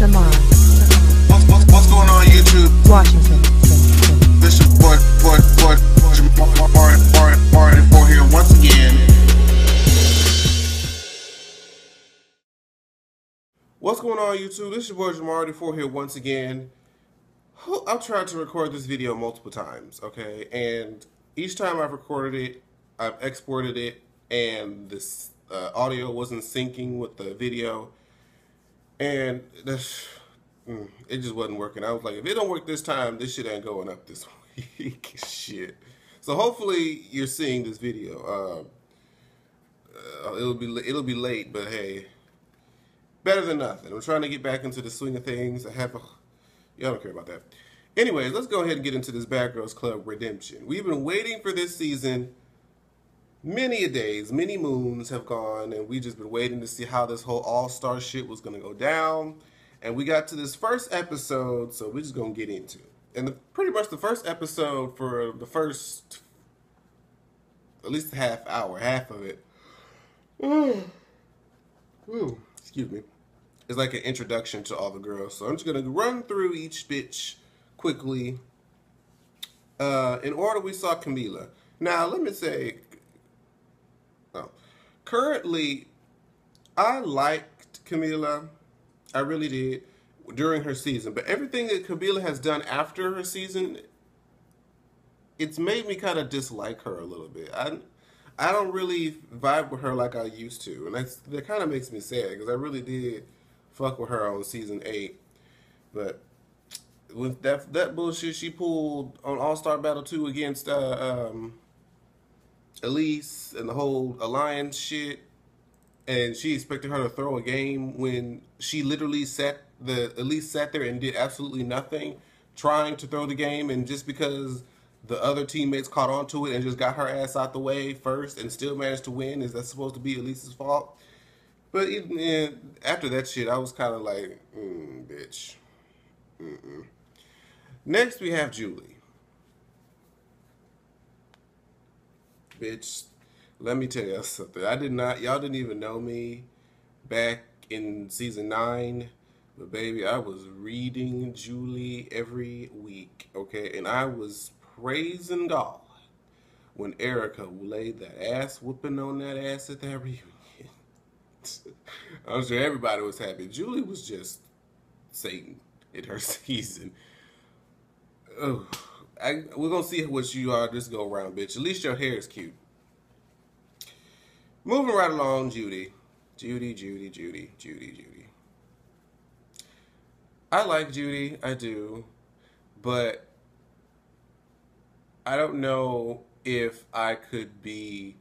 Shamar. What's going on YouTube? Washington. This is Jamar 4 here once again. What's going on YouTube? This is your boy Jamar 4 here once again. I've tried to record this video multiple times, okay? And each time I've recorded it, I've exported it, and this audio wasn't syncing with the video. And it just wasn't working. I was like, if it don't work this time, this shit ain't going up this week. Shit. So hopefully you're seeing this video. It'll be late, but hey, better than nothing. I'm trying to get back into the swing of things. Y'all don't care about that. Anyways, let's go ahead and get into this Bad Girls Club redemption. We've been waiting for this season. Many a days, many moons have gone, and we just been waiting to see how this whole all-star shit was going to go down. And we got to this first episode, so we're just going to get into it. And pretty much the first episode for the first, at least a half hour, half of it, excuse me, is like an introduction to all the girls. So I'm just going to run through each bitch quickly. In order, we saw Camila. Now, let me say, currently, I liked Camila. I really did during her season. But everything that Camila has done after her season, it's made me kind of dislike her a little bit. I don't really vibe with her like I used to. And that kind of makes me sad because I really did fuck with her on season 8. But with that bullshit she pulled on All-Star Battle 2 against Elise and the whole alliance shit, and she expected her to throw a game when she literally Elise sat there and did absolutely nothing trying to throw the game, and just because the other teammates caught on to it and just got her ass out the way first and still managed to win, is that supposed to be Elise's fault? But even after that shit, I was kind of like, bitch. Next, we have Julie. Bitch, let me tell y'all something. Y'all didn't even know me back in season 9. But baby, I was reading Julie every week, okay? And I was praising God when Erica laid that ass whooping on that ass at that reunion. I'm sure everybody was happy. Julie was just Satan in her season. Oh, we're going to see what you are this go around, bitch. At least your hair is cute. Moving right along, Judy. Judy. I like Judy, I do. But I don't know if I could be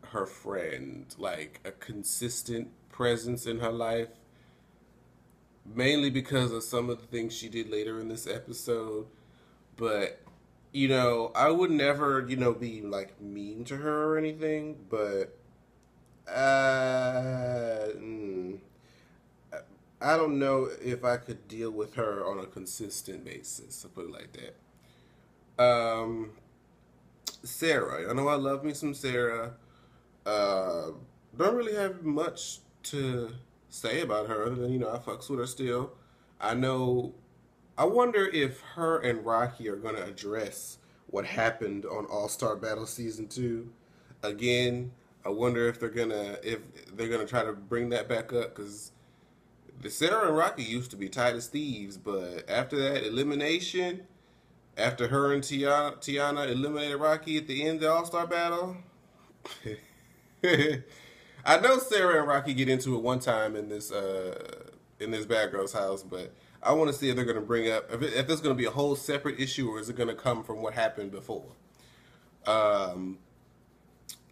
her friend. Like, a consistent presence in her life. Mainly because of some of the things she did later in this episode. But, you know, I would never, be, like, mean to her or anything, but I don't know if I could deal with her on a consistent basis, I'll put it like that. Sarah. I know I love me some Sarah. Don't really have much to say about her other than, I fucks with her still. I wonder if her and Rocky are going to address what happened on All-Star Battle Season 2 again. I wonder if they're gonna try to bring that back up, because Sarah and Rocky used to be tight as thieves, but after that elimination, after her and Tiana eliminated Rocky at the end of the All-Star Battle, I know Sarah and Rocky get into it one time in this Bad Girls house, but I want to see if they're going to bring up, if there's going to be a whole separate issue, or is it going to come from what happened before.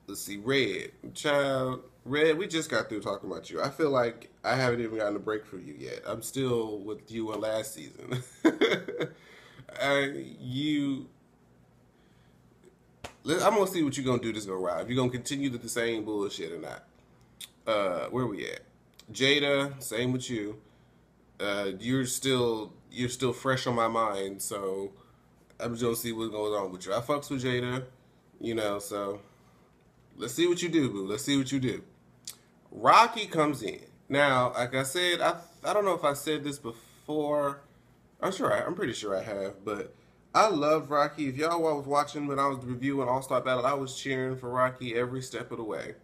Let's see, Red. Child, Red, we just got through talking about you. I feel like I haven't even gotten a break from you yet. I'm still with you in last season. I'm going to see what you're going to do this go around. If you're going to continue the same bullshit or not. Where we at? Jada, same with you. You're still fresh on my mind, so I'm just gonna see what's going on with you. I fucks with Jada, so let's see what you do, boo. Let's see what you do. Rocky comes in. Now, like I said, I don't know if I said this before. I'm pretty sure I have, but I love Rocky. If y'all was watching when I was reviewing All Star Battle, I was cheering for Rocky every step of the way.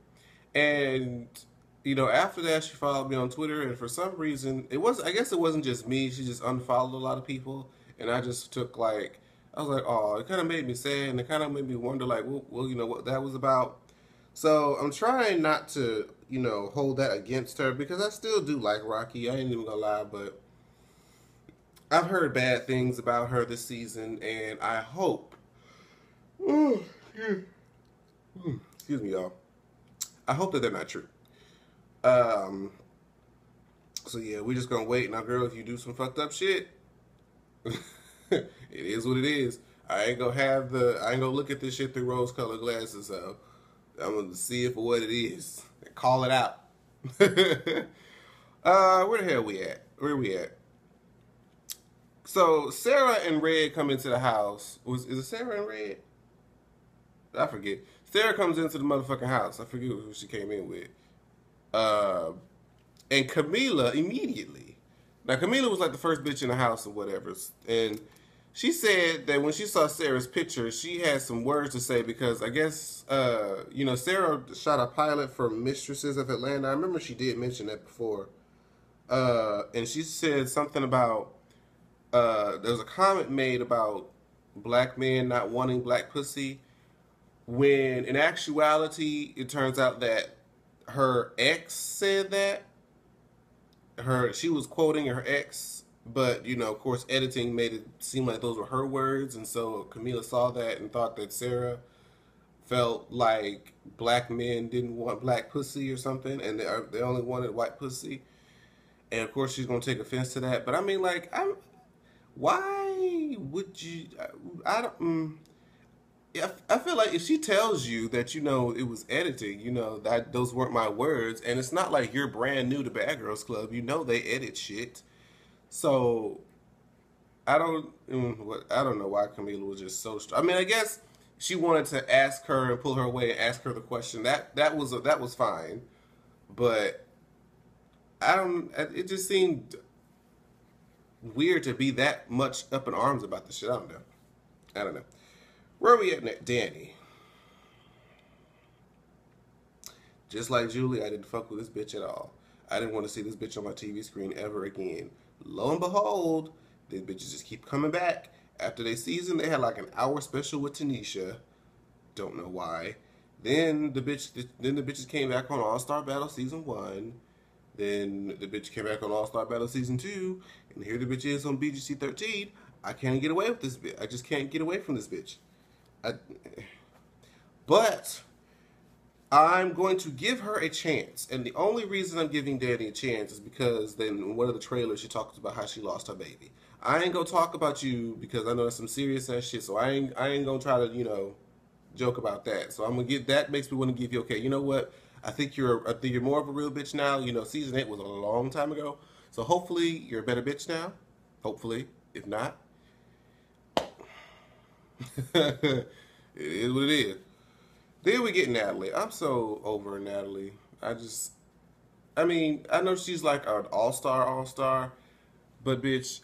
And after that, she followed me on Twitter, and for some reason, I guess it wasn't just me. She just unfollowed a lot of people, and I just took like, I was like, oh, it kind of made me sad, and it kind of made me wonder, like, well, what that was about. So I'm trying not to, hold that against her because I still do like Rocky. I ain't even gonna lie, but I've heard bad things about her this season, and I hope. Excuse me, y'all. I hope that they're not true. Um, so yeah, we just gonna wait. Now, girl, if you do some fucked up shit, it is what it is. I ain't gonna look at this shit through rose-colored glasses. So I'm gonna see it for what it is and call it out. Where the hell we at? Where we at? So Sarah and Red come into the house. Is it Sarah and Red? I forget. Sarah comes into the motherfucking house. I forget who she came in with. And Camila immediately. Now Camila was like the first bitch in the house or whatever, and she said that when she saw Sarah's picture, she had some words to say because I guess Sarah shot a pilot for Mistresses of Atlanta. I remember she did mention that before, and she said something about there was a comment made about black men not wanting black pussy, when in actuality it turns out that her ex said that. She was quoting her ex, but of course editing made it seem like those were her words, and so Camila saw that and thought that Sarah felt like black men didn't want black pussy or something, and they only wanted white pussy. And of course she's gonna take offense to that. But I mean, like, why would you? I don't. I feel like if she tells you that it was editing, that those weren't my words, and it's not like you're brand new to Bad Girls Club, they edit shit. So I don't know why Camila was just so. I mean, I guess she wanted to ask her and pull her away and ask her the question. That was fine, but I don't. It just seemed weird to be that much up in arms about this shit. I don't know. Where are we at next? Danny. Just like Julie, I didn't fuck with this bitch at all. I didn't want to see this bitch on my TV screen ever again. Lo and behold, these bitches just keep coming back. After their season, they had like an hour special with Tanisha. Don't know why. Then the bitches came back on All Star Battle Season 1. Then the bitch came back on All Star Battle Season 2. And here the bitch is on BGC 13. I can't get away with this bitch. I just can't get away from this bitch. But I'm going to give her a chance. And the only reason I'm giving Danny a chance is because then in one of the trailers she talks about how she lost her baby. I ain't gonna talk about you because I know that's some serious ass shit. So I ain't gonna try to, joke about that. So I'm gonna get that makes me want to give you, okay, you know what? I think you're more of a real bitch now. Season 8 was a long time ago. So hopefully you're a better bitch now. Hopefully. If not, it is what it is. Then we get Natalie. I'm so over Natalie. I know she's like an all-star, but bitch,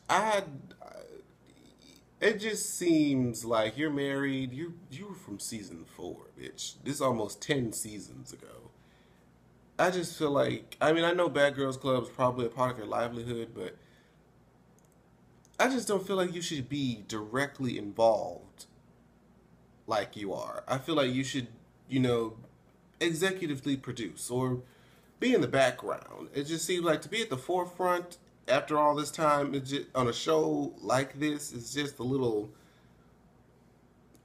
it just seems like you're married. You were from season 4, bitch. This is almost 10 seasons ago. I just feel like, I know Bad Girls Club is probably a part of your livelihood, but I just don't feel like you should be directly involved like you are. I feel like you should, executively produce or be in the background. It just seems like to be at the forefront after all this time, on a show like this, is just a little.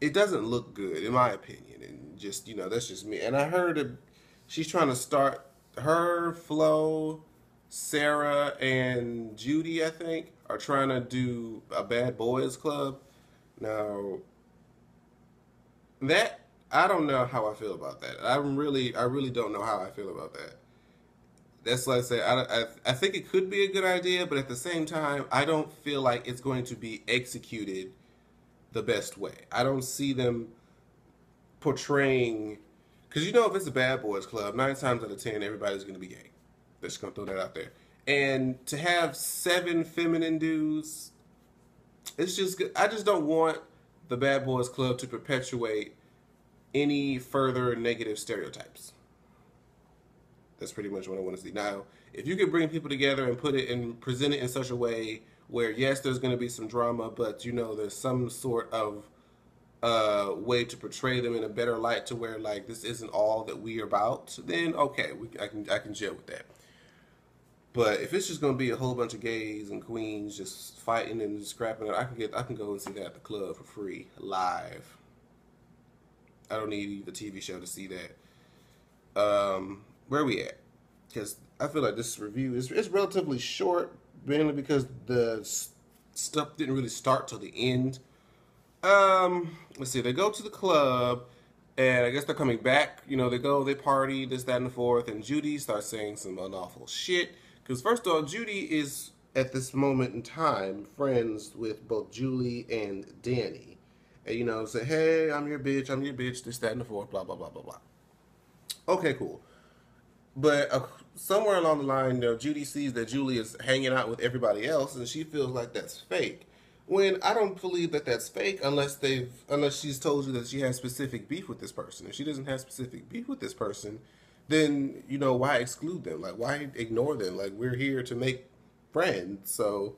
It doesn't look good, in my opinion, and just that's just me. And I heard that she's trying to start her, Flo, Sarah, and Judy, I think, are trying to do a Bad Boys Club. Now, that I don't know how I feel about that. I really don't know how I feel about that. That's like I say, I think it could be a good idea, but at the same time, I don't feel like it's going to be executed the best way. I don't see them portraying, because if it's a Bad Boys Club, 9 times out of 10, everybody's going to be gay. Just gonna throw that out there. And to have 7 feminine dudes, it's just good. I just don't want the Bad Boys Club to perpetuate any further negative stereotypes. That's pretty much what I want to see. Now, if you could bring people together and put it and present it in such a way where, yes, there's going to be some drama, but you know, there's some sort of way to portray them in a better light to where like this isn't all that we are about, then okay, I can gel with that. But if it's just gonna be a whole bunch of gays and queens just fighting and scrapping it, I can go and see that at the club for free, live. I don't need the TV show to see that. Where are we at? Because I feel like this review is relatively short, mainly because the stuff didn't really start till the end. Let's see. They go to the club, and I guess they're coming back. You know, they go, they party, this, that, and the fourth, and Judy starts saying some unlawful shit. Because first of all, Judy is at this moment in time friends with both Julie and Danny, and you know, say, hey, I'm your bitch, this, that, and the fourth, blah blah blah blah blah. Okay, cool. But somewhere along the line, you know, Judy sees that Julie is hanging out with everybody else, and she feels like that's fake. When I don't believe that that's fake unless she's told you that she has specific beef with this person. If she doesn't have specific beef with this person, then you know, why exclude them? Like, why ignore them? Like, we're here to make friends. So,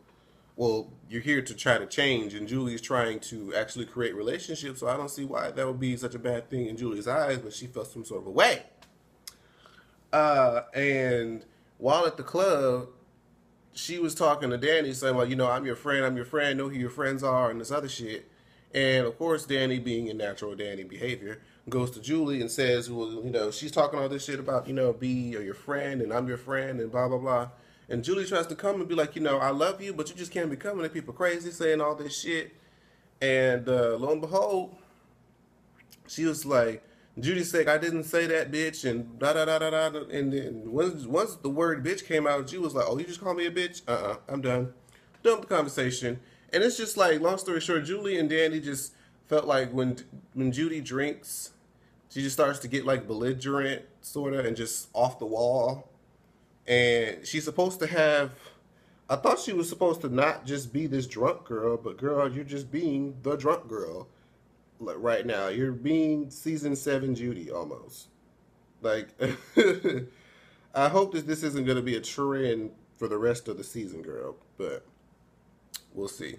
well, you're here to try to change, and Julie's trying to actually create relationships. So I don't see why that would be such a bad thing in Julie's eyes. But she felt some sort of a way. And while at the club, she was talking to Danny, saying, well, you know, I'm your friend, know who your friends are, and this other shit. And, of course, Danny, being in natural Danny behavior, goes to Julie and says, well, you know, she's talking all this shit about, you know, B or your friend, and I'm your friend, and blah, blah, blah. And Julie tries to come and be like, you know, I love you, but you just can't be coming at people crazy, saying all this shit. And lo and behold, she was like, Judy said, I didn't say that, bitch, and da da da da da. And then once the word bitch came out, Judy was like, oh, you just call me a bitch? I'm done. Done with the conversation. And it's just like, long story short, Julie and Danny just felt like when Judy drinks, she just starts to get like belligerent, sort of, and just off the wall. And she's supposed to have, I thought she was supposed to not just be this drunk girl, but girl, you're just being the drunk girl. Like right now, you're being season 7 Judy almost. Like, I hope that this isn't going to be a trend for the rest of the season, girl. But we'll see.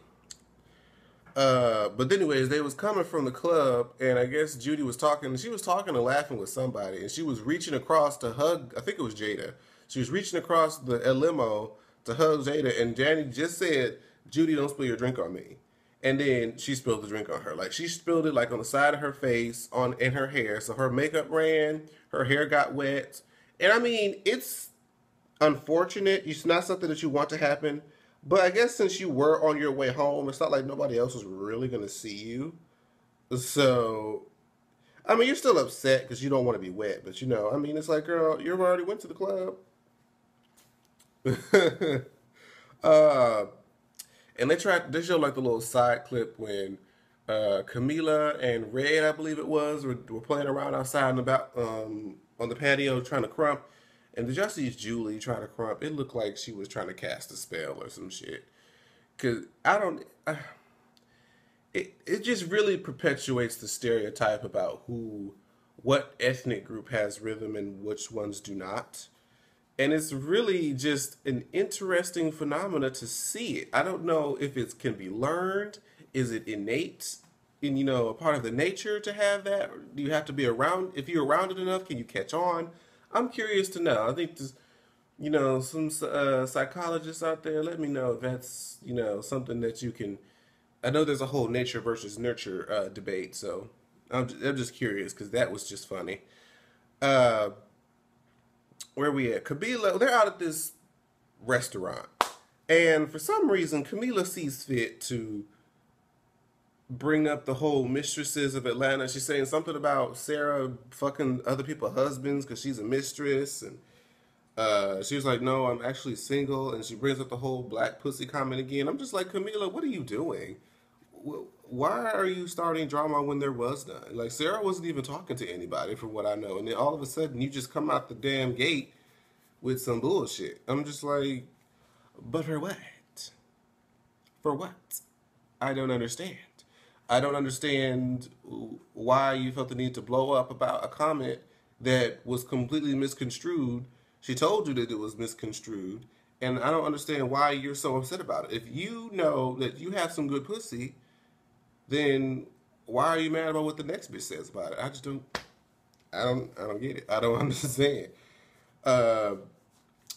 But anyways, they was coming from the club, and I guess Judy was talking. She was talking and laughing with somebody, and she was reaching across to hug. I think it was Jada. She was reaching across the limo to hug Jada, and Danny just said, "Judy, don't spill your drink on me." And then she spilled the drink on her. Like, she spilled it like on the side of her face, in her hair. So her makeup ran, her hair got wet. And I mean, it's unfortunate. It's not something that you want to happen. But I guess since you were on your way home, it's not like nobody else was really going to see you. So, I mean, you're still upset because you don't want to be wet. But, you know, I mean, it's like, girl, you already went to the club. And they showed like the little side clip when Camila and Red, I believe it was, were playing around outside and about on the patio trying to crump. And did y'all see Julie trying to crump? It looked like she was trying to cast a spell or some shit. Cause it just really perpetuates the stereotype about what ethnic group has rhythm and which ones do not. And it's really just an interesting phenomena to see it. I don't know if it can be learned. Is it innate? And, you know, a part of the nature to have that? Or do you have to be around? If you're around it enough, can you catch on? I'm curious to know. I think this, you know, some psychologists out there, let me know if that's, you know, something that you can. I know there's a whole nature versus nurture debate, so I'm just curious because that was just funny. Where we at? Camila, they're out at this restaurant. And for some reason, Camila sees fit to bring up the whole mistresses of Atlanta. She's saying something about Sarah fucking other people's husbands because she's a mistress. And she was like, no, I'm actually single. And she brings up the whole black pussy comment again. I'm just like, Camila, what are you doing? Why are you starting drama when there was none? Like, Sarah wasn't even talking to anybody, from what I know. And then all of a sudden, you just come out the damn gate with some bullshit. I'm just like, but for what? For what? I don't understand. I don't understand why you felt the need to blow up about a comment that was completely misconstrued. She told you that it was misconstrued, and I don't understand why you're so upset about it. If you know that you have some good pussy, then why are you mad about what the next bitch says about it? I just don't. I don't get it. I don't understand.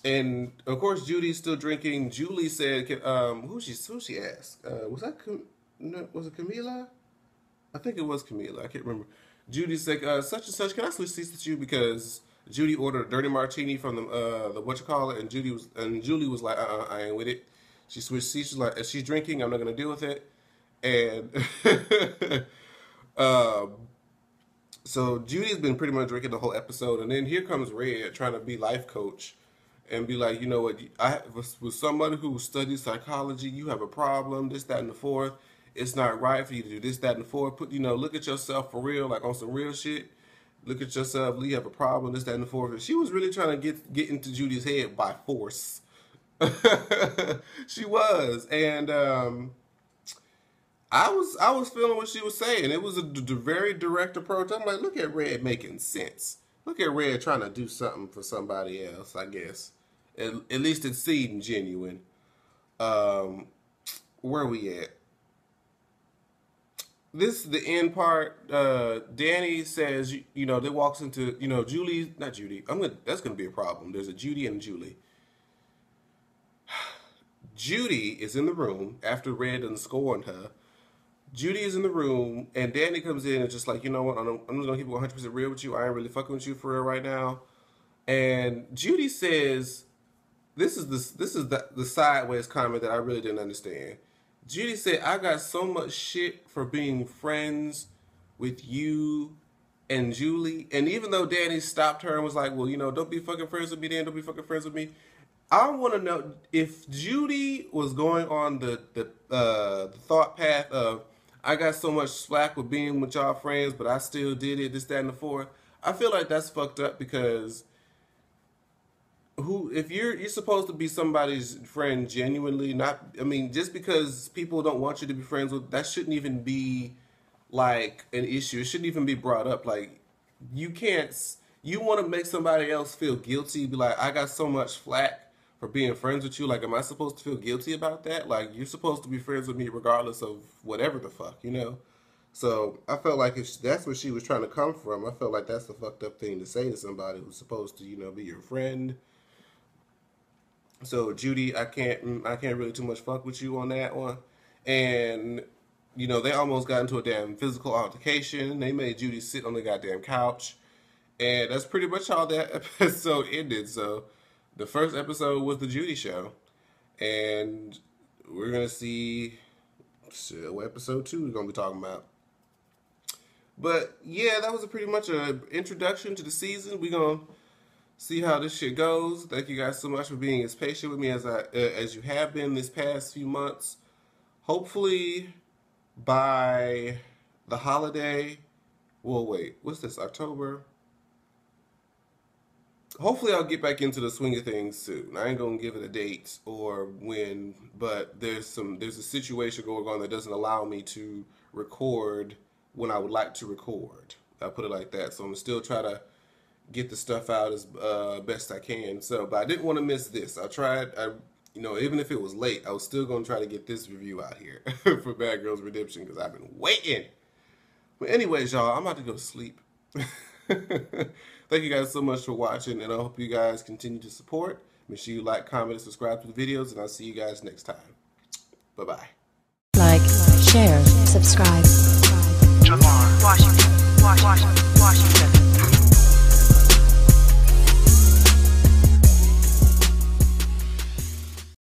And of course, Judy's still drinking. Julie said, "Who she asked? Was it Camila? I think it was Camila. I can't remember." Judy said, "Such and such. Can I switch seats with you?" Because Judy ordered a dirty martini from the whatchamacallit, and Julie was like, I ain't with it." She switched seats. She's like, "If she's drinking, I'm not gonna deal with it." And so Judy's been pretty much drinking the whole episode, and then here comes Red trying to be life coach and be like, you know what, with somebody who studies psychology, you have a problem, this, that, and the fourth. It's not right for you to do this, that, and the fourth. Look at yourself for real, like on some real shit. Look at yourself, you have a problem, this, that, and the fourth. And she was really trying to get into Judy's head by force. She was, and I was feeling what she was saying. It was a very direct approach. I'm like, look at Red making sense. Look at Red trying to do something for somebody else, I guess. At least it seemed genuine. Where are we at? This is the end part. Danny says, that walks into, Julie, not Judy. That's going to be a problem. There's a Judy and a Julie. Judy is in the room after Red done scorned her. Judy is in the room, and Danny comes in and just like, you know what, I'm just going to keep it 100% real with you. I ain't really fucking with you for real right now. And Judy says, this is the sideways comment that I really didn't understand. Judy said, I got so much shit for being friends with you and Julie. And even though Danny stopped her and was like, well, don't be fucking friends with me then, don't be fucking friends with me. I want to know if Judy was going on the thought path of, I got so much slack with being with y'all friends, but I still did it, this, that, and the fourth. I feel like that's fucked up because if you're supposed to be somebody's friend genuinely, just because people don't want you to be friends with, that shouldn't even be like an issue. It shouldn't even be brought up. Like, you want to make somebody else feel guilty, be like, I got so much flack for being friends with you. Like, am I supposed to feel guilty about that? Like, you're supposed to be friends with me regardless of whatever the fuck, So I felt like if that's what she was trying to come from, I felt like that's the fucked up thing to say to somebody who's supposed to, be your friend. So Judy, I can't really too much fuck with you on that one. And they almost got into a damn physical altercation. They made Judy sit on the goddamn couch, and that's pretty much how that episode ended. So the first episode was the Judy show, and we're gonna see what episode 2 we're gonna be talking about. But yeah, that was pretty much an introduction to the season. We're gonna see how this shit goes. Thank you guys so much for being as patient with me as you have been this past few months. Hopefully by the holiday, well, wait, what's this, October? Hopefully I'll get back into the swing of things soon. I ain't gonna give it a date or when, but there's a situation going on that doesn't allow me to record when I would like to record. I'll put it like that. So I'm gonna still try to get the stuff out as best I can. So, but I didn't want to miss this. I tried, even if it was late, I was still going to try to get this review out here for Bad Girls Redemption because I've been waiting. But anyways, y'all, I'm about to go to sleep. Thank you guys so much for watching, and I hope you guys continue to support. Make sure you like, comment, and subscribe to the videos, and I'll see you guys next time. Bye-bye. Like, share, subscribe. Jamar, Washington.